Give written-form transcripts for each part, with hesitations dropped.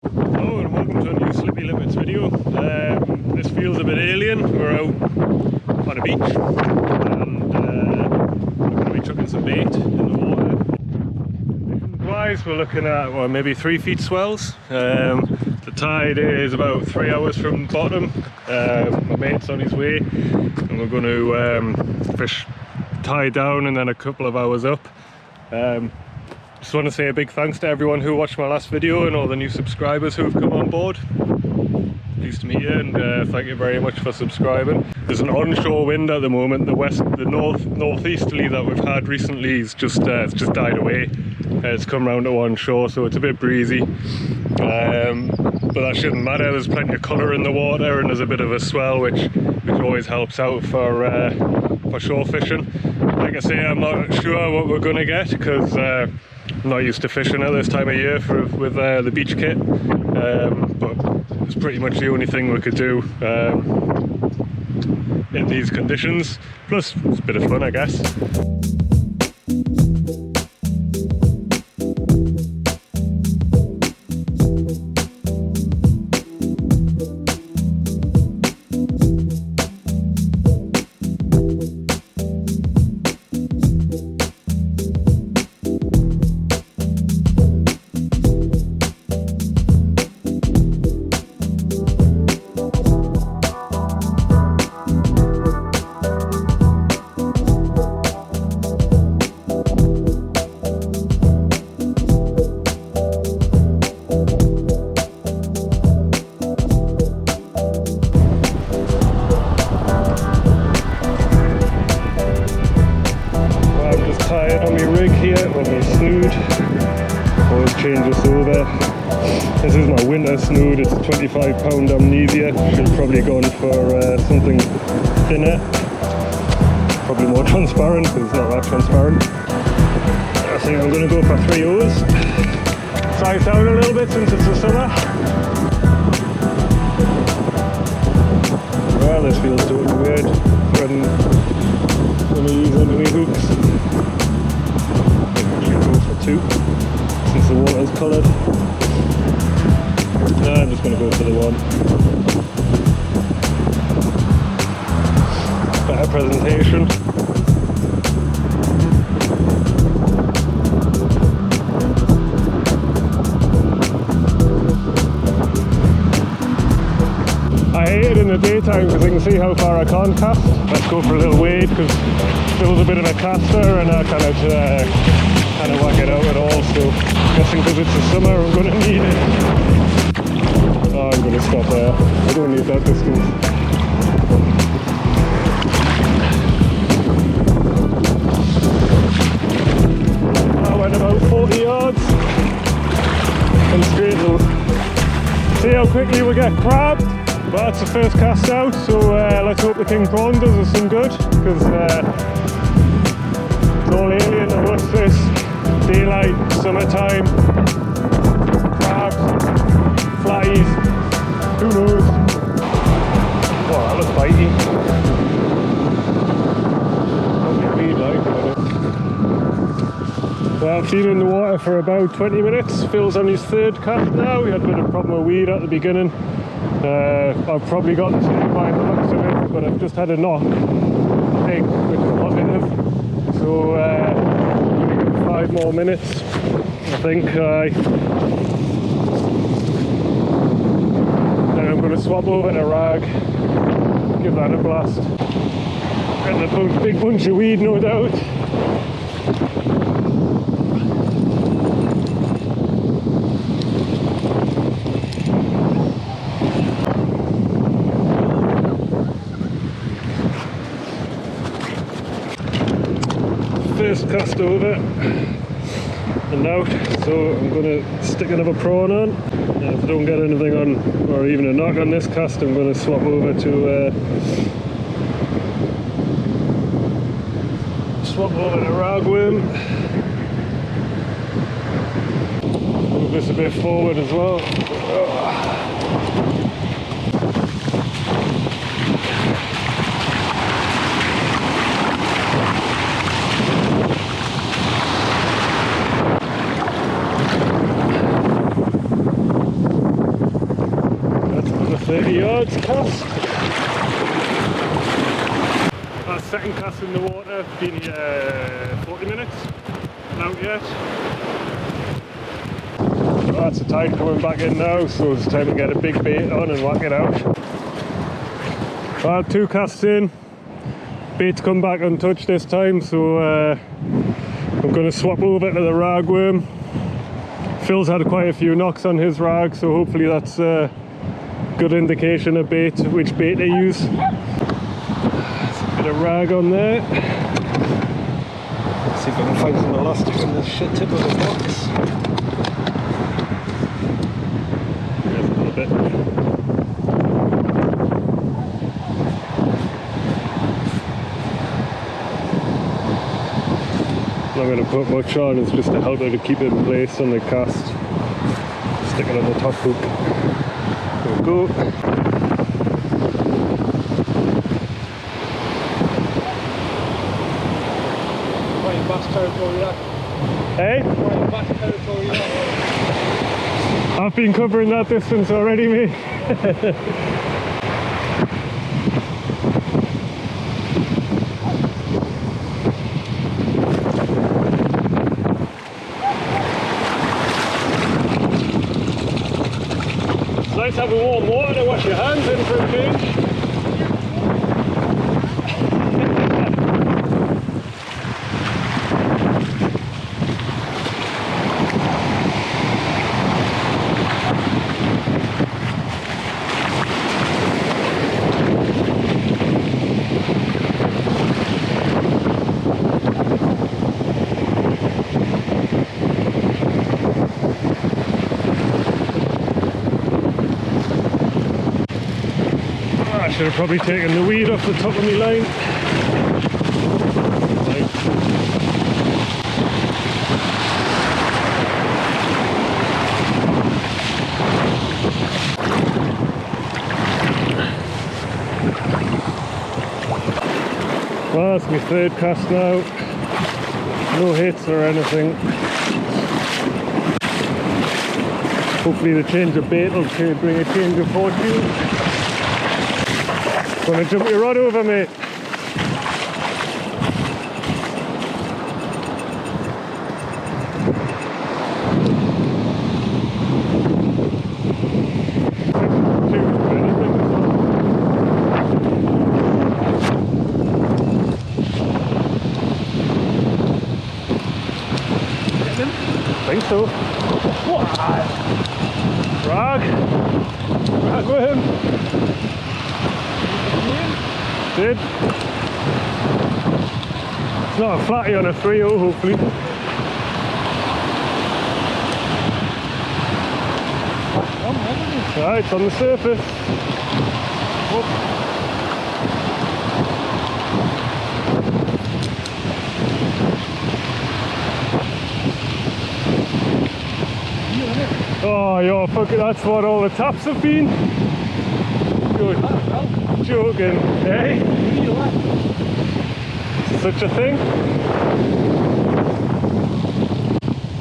Hello and welcome to a new Slippy Limpets video. This feels a bit alien. We're out on a beach and we're going to be chucking some bait in the water. Wise, we're looking at maybe 3 feet swells. The tide is about 3 hours from the bottom. My mate's on his way and we're going to fish tide down and then a couple of hours up. Just want to say a big thanks to everyone who watched my last video and all the new subscribers who have come on board. Pleased to meet you and thank you very much for subscribing. There's an onshore wind at the moment. The northeasterly that we've had recently is it's just died away. It's come round to onshore, so it's a bit breezy. But that shouldn't matter. There's plenty of colour in the water and there's a bit of a swell, which always helps out for shore fishing. Like I say, I'm not sure what we're going to get because I'm not used to fishing at this time of year with the beach kit, but it's pretty much the only thing we could do in these conditions. Plus, it's a bit of fun, I guess. Snood, always change this over. This is my winter Snood, it's a 25-pound Amnesia. Should have probably gone for something thinner, probably more transparent, because it's not that transparent. I think I'm going to go for 3 O's. Size down a little bit since it's the summer. Well, this feels totally weird when one of these underneath hooks. 2 since the water's coloured. No, I'm just going to go for the 1. Better presentation. I hate it in the daytime because I can see how far I can't cast. Let's go for a little wade because Phil's a bit of a caster and I kind of whack it out at all, so guessing because it's the summer I'm going to need it. Oh, I'm going to stop there. I don't need that distance. I went about 40 yards and straight low. See how quickly we get crabbed? But that's the first cast out, so let's hope the king prawn does us some good, because it's all alien to us, this. Daylight, summertime, crabs, flies, who knows? Oh, that looks bitey. Probably weed like, well, I've been in the water for about 20 minutes. Phil's on his 3rd cast now. We had a bit of problem with weed at the beginning. I've probably got the same by the looks of it, but I've just had a knock, I think, which is positive. So, 5 more minutes, I think. Then I'm going to swap over to rag, give that a blast. Getting a big bunch of weed, no doubt. First cast over and out, so I'm going to stick another prawn on. If I don't get anything on, or even a knock on this cast, I'm going to swap over to ragworm. Move this a bit forward as well. 30 yards cast. Our second cast in the water, been here 40 minutes, not out yet. That's the tide coming back in now, so it's time to get a big bait on and whack it out. Well, 2 casts in, bait's come back untouched this time, so I'm going to swap over to the ragworm. Phil's had quite a few knocks on his rag, so hopefully that's a good indication of which bait they use. There's a bit of rag on there. Let's see if I can find some elastic on this shit tip of the box. There's a little bit. I'm not going to put much on, it's just to help her to keep it in place on the cast. Stick it on the top hook. There we go. Right in bass territory, that. Hey? Right in bass territory, that. I've been covering that distance already, mate. Nice to have a warm water to wash your hands in for a change. I should have probably taken the weed off the top of my line. Well, that's my third cast now. No hits or anything. Hopefully the change of bait will bring a change of fortune. Gonna jump your rod over, mate. I think so. What? Rag with him. Did. It's not a flatty on a 3-0, hopefully. Right, it's on the surface. Oh. Oh, you're fucking, that's what all the taps have been. Good. Joking, eh? Such a thing?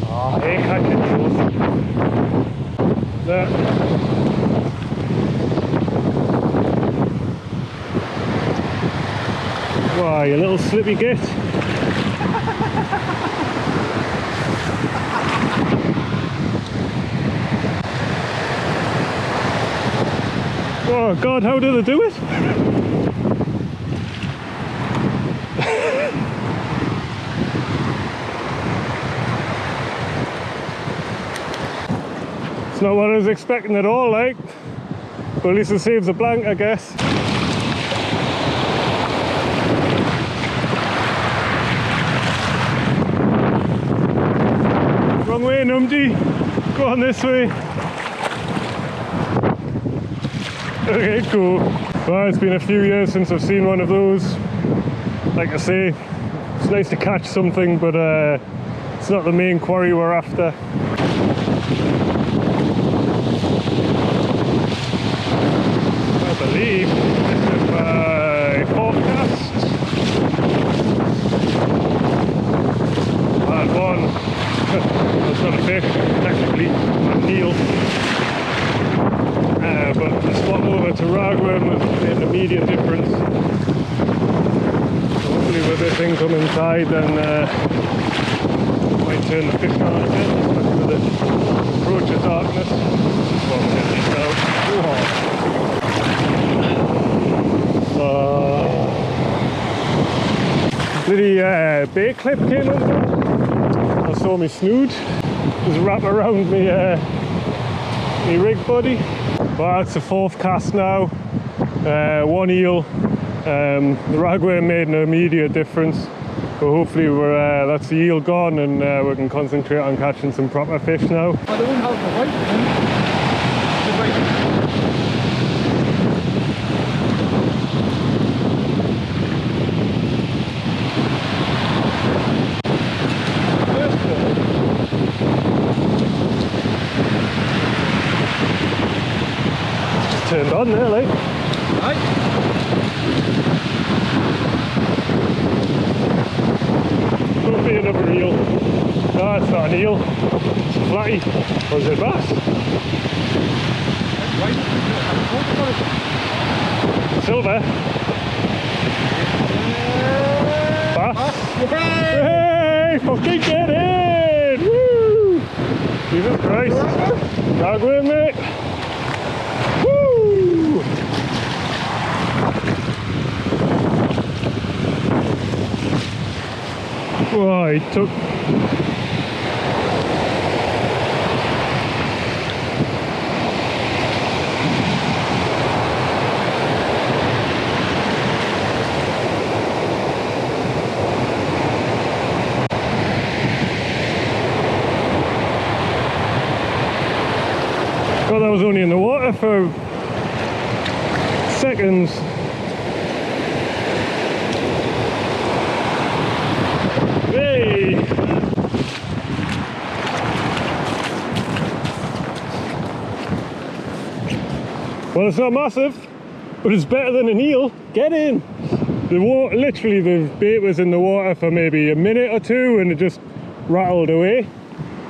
Oh, I ain't catching those. There. Wow, you little slippy git. Oh God, how do they do it? It's not what I was expecting at all, like. But at least it saves a blank, I guess. Wrong way, Numdy. Go on this way. Okay, cool. Well, it's been a few years since I've seen one of those. Like I say, it's nice to catch something, but it's not the main quarry we're after. I believe this is my fourth cast. Bad one. That's not a fish, technically. Not Neil. but the swap over to ragworm has made an immediate difference. So hopefully with this incoming tide, then might turn the fish on a bit, especially with the approach of darkness. Well, we'll get these out. Bloody bait clip came undone. I saw me Snood just wrap around me rig body. Well, that's the fourth cast now. One eel. The ragworm made an immediate difference. So hopefully that's the eel gone, and we can concentrate on catching some proper fish now. I don't have the white one. Turned on there, like. Right. Could be another eel. No, it's not an eel. It's a flatty. Or is it bass? Silver. Bass. Hey, fucking get in! Woo! Jesus Christ. Ragworm, mate. Woo! Oh, he took... God, that was only in the water for seconds. Hey! Well, it's not massive, but it's better than an eel. Get in! The water, literally the bait was in the water for maybe a minute or two and it just rattled away.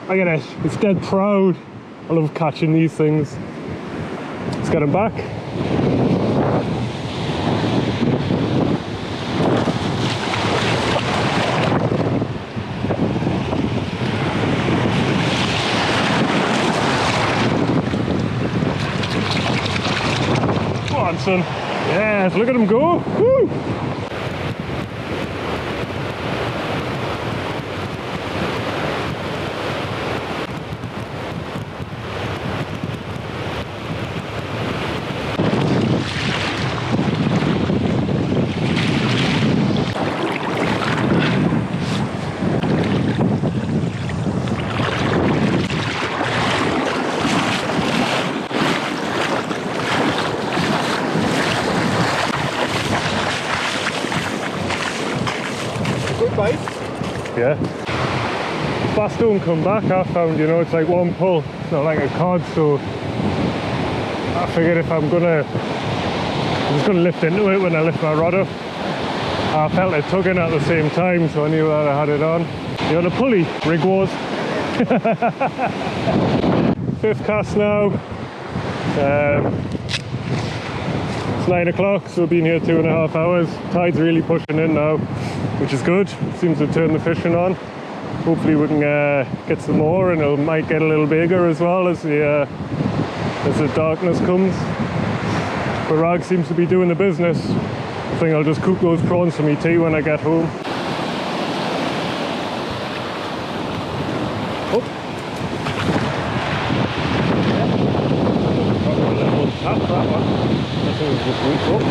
Look at it, it's dead proud. I love catching these things. Let's get him back. Come on, son. Yes, look at him go. Woo! Yeah. Bass don't come back, I found, you know, it's like one pull, it's not like a cod, so I figured if I'm just gonna lift into it when I lift my rod up. I felt it tugging at the same time, so I knew that I had it on. You on a pulley, rig wars. Fifth cast now. It's 9 o'clock, so we've been here 2.5 hours. Tide's really pushing in now, which is good. Seems to turn the fishing on. Hopefully we can get some more, and it might get a little bigger as well as the darkness comes. But Rag seems to be doing the business. I think I'll just cook those prawns for me tea when I get home. Oh. Got a little tap, that one. I think it's just weak up.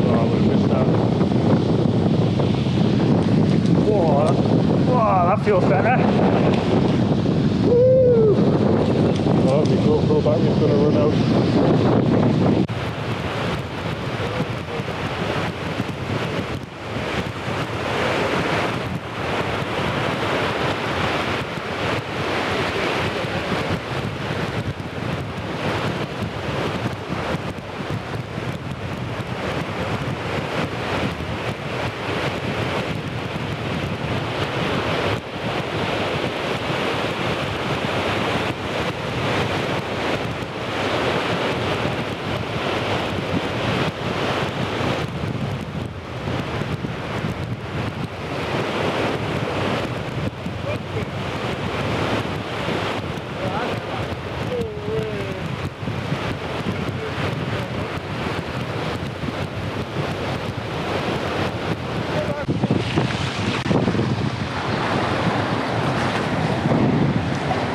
Oh, I would have missed that. Whoa, that feels better. Woo! Oh, the GoPro battery's going to run out.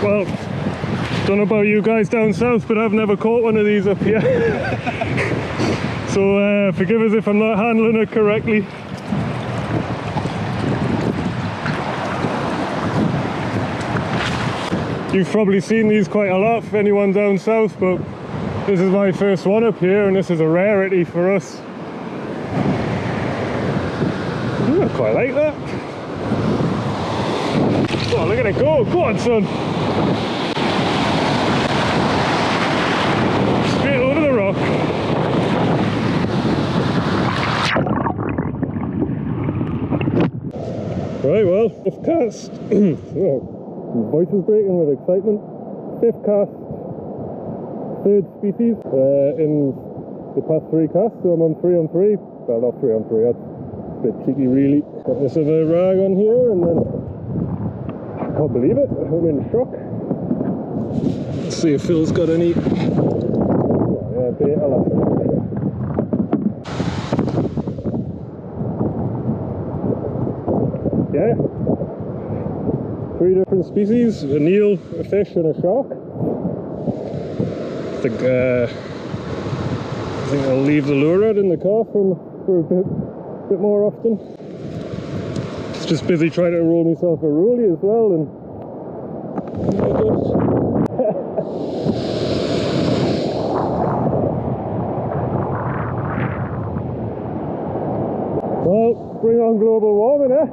Well, don't know about you guys down south, but I've never caught one of these up here. So forgive us if I'm not handling it correctly. You've probably seen these quite a lot if anyone down south, but this is my first one up here and this is a rarity for us. Ooh, I quite like that. Oh, look at it go! Go on, son! Straight over the rock. Right, well, fifth cast. Oh. My voice is breaking with excitement. Fifth cast, third species in the past 3 casts, so I'm on 3 on 3. Well, not 3 on 3, that's a bit cheeky really. Got this other rag on here and then, I can't believe it, I'm in shock. Let's see if Phil's got any. Yeah, beta laugh. Yeah. 3 different species, a eel, a fish and a shark. I think I'll leave the lure rod in the car for a bit more often. Just busy trying to roll myself a rollie as well and well, bring on global warming, eh?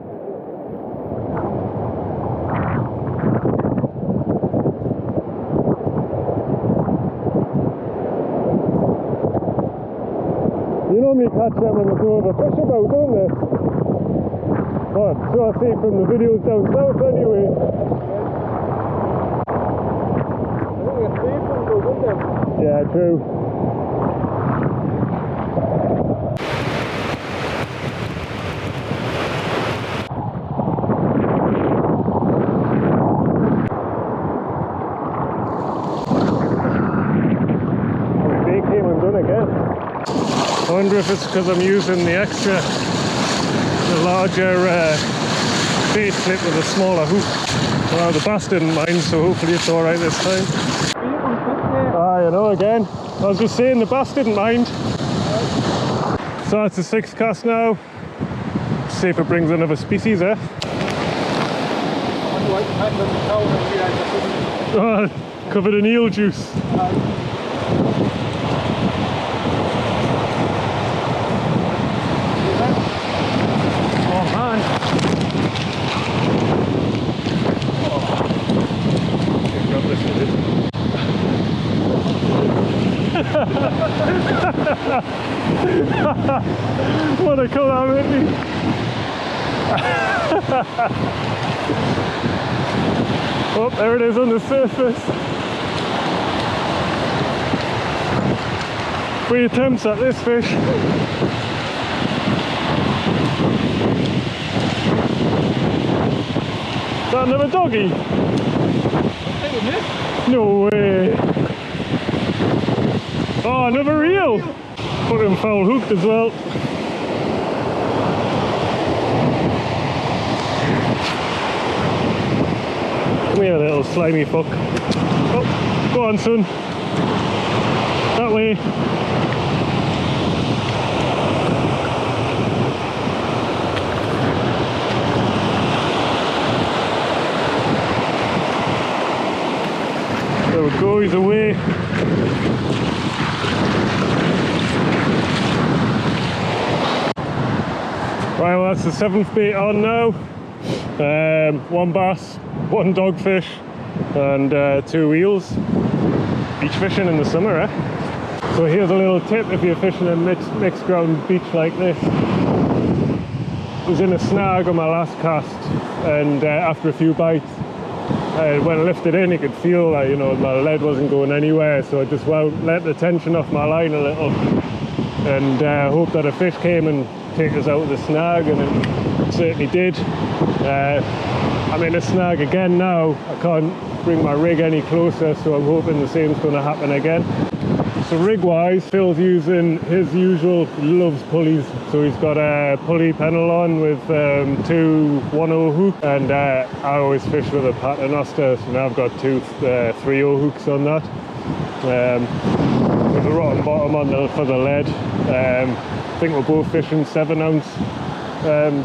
You normally catch them on the go of a fish about, don't they? Well, so I see from the videos down south anyway. Yeah, true. They came undone again. I wonder if it's because I'm using the larger bait clip with a smaller hook. Well, the bass didn't mind, so hopefully it's alright this time. Ah, you know, again, I was just saying the bass didn't mind. So it's the 6th cast now. Let's see if it brings another species, eh? Oh, covered in eel juice. What a calamity! Oh, there it is on the surface. 3 attempts at this fish. Is that another doggy? No way! Oh, another reel! Put him foul hooked as well. Come here, little slimy fuck. Oh, go on, son. That way. There we go, he's away. Right, well, that's the 7th bait on now. 1 bass, 1 dogfish, and 2 eels. Beach fishing in the summer, eh? So here's a little tip if you're fishing a mixed ground beach like this. I was in a snag on my last cast, and after a few bites, when I lifted in, you could feel that, you know, my lead wasn't going anywhere, so I just let the tension off my line a little, and hoped that a fish came and take us out of the snag, and it certainly did. I'm in a snag again now. I can't bring my rig any closer, so I'm hoping the same's going to happen again. So rig wise, Phil's using his usual, he loves pulleys, so he's got a pulley Pennel on with 2 1/0 hook, and I always fish with a Paternoster, so now I've got 2 3/0 hooks on that. With a rotten bottom on for the lead. I think we're both fishing 7-ounce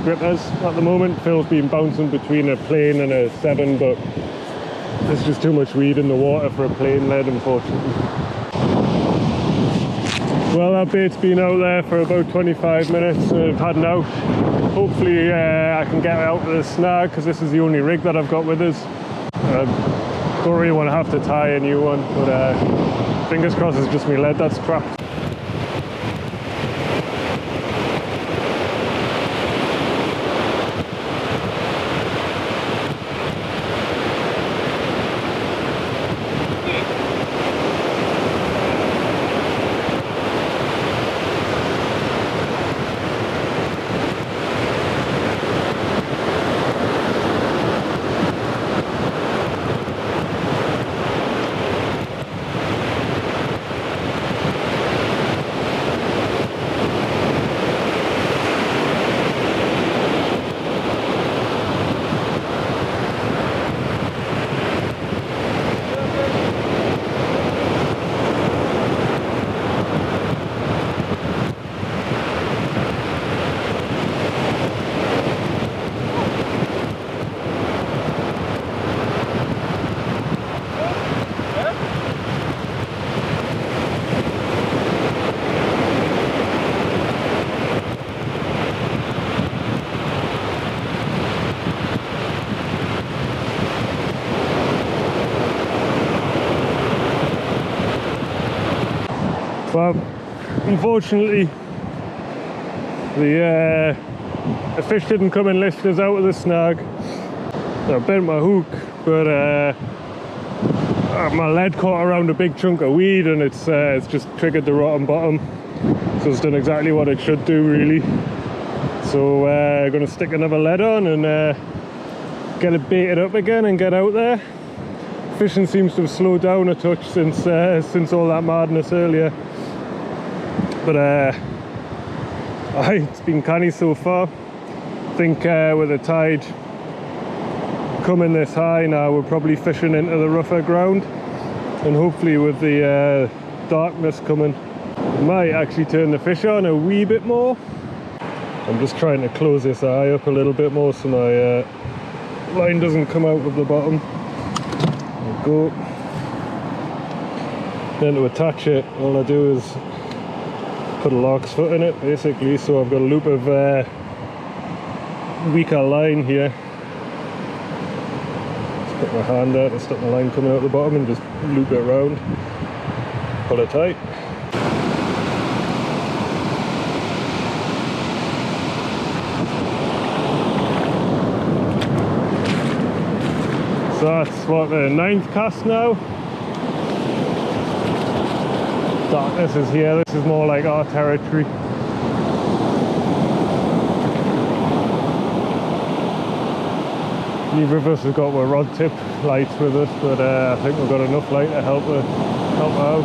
grippers at the moment. Phil's been bouncing between a plain and a 7, but there's just too much weed in the water for a plain lead, unfortunately. Well, that bait's been out there for about 25 minutes. I've had an out. Hopefully I can get out with a snag, because this is the only rig that I've got with us. Don't really want to have to tie a new one, but fingers crossed it's just me lead that's trapped. Well, unfortunately, the fish didn't come and lift us out of the snag. I bent my hook, but my lead caught around a big chunk of weed, and it's just triggered the rotten bottom. So it's done exactly what it should do, really. So I'm going to stick another lead on and get it baited up again and get out there. Fishing seems to have slowed down a touch since all that madness earlier. But it's been canny so far. I think with the tide coming this high now, we're probably fishing into the rougher ground, and hopefully with the darkness coming, we might actually turn the fish on a wee bit more. I'm just trying to close this eye up a little bit more so my line doesn't come out of the bottom. There we go. Then to attach it, all I do is put a lark's foot in it, basically, so I've got a loop of weaker line here. Just put my hand out and stop my line coming out the bottom and just loop it around, pull it tight. So that's what, the 9th cast now. Darkness is here, this is more like our territory. Neither of us has got our rod tip lights with us, but I think we've got enough light to help her out.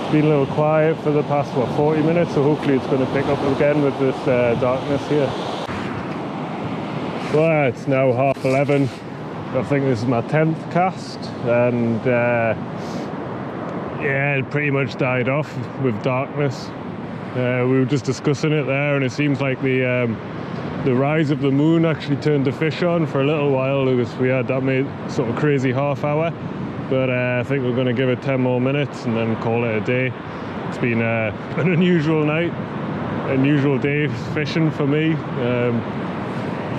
It's been a little quiet for the past 40 minutes, so hopefully it's going to pick up again with this darkness here. Well, it's now 11:30. I think this is my 10th cast, and yeah, it pretty much died off with darkness. We were just discussing it there, and it seems like the rise of the moon actually turned the fish on for a little while, because we had that sort of crazy half hour. But I think we're going to give it 10 more minutes and then call it a day. It's been an unusual night, unusual day fishing for me.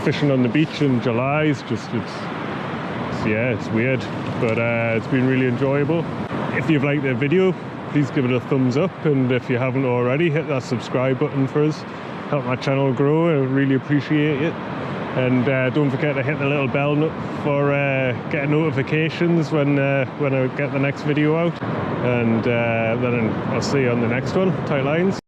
Fishing on the beach in July is just, it's weird, but it's been really enjoyable. If you've liked the video, please give it a thumbs up, and if you haven't already, hit that subscribe button for us. Help my channel grow, I really appreciate it. And don't forget to hit the little bell for getting notifications when I get the next video out. And then I'll see you on the next one. Tight lines.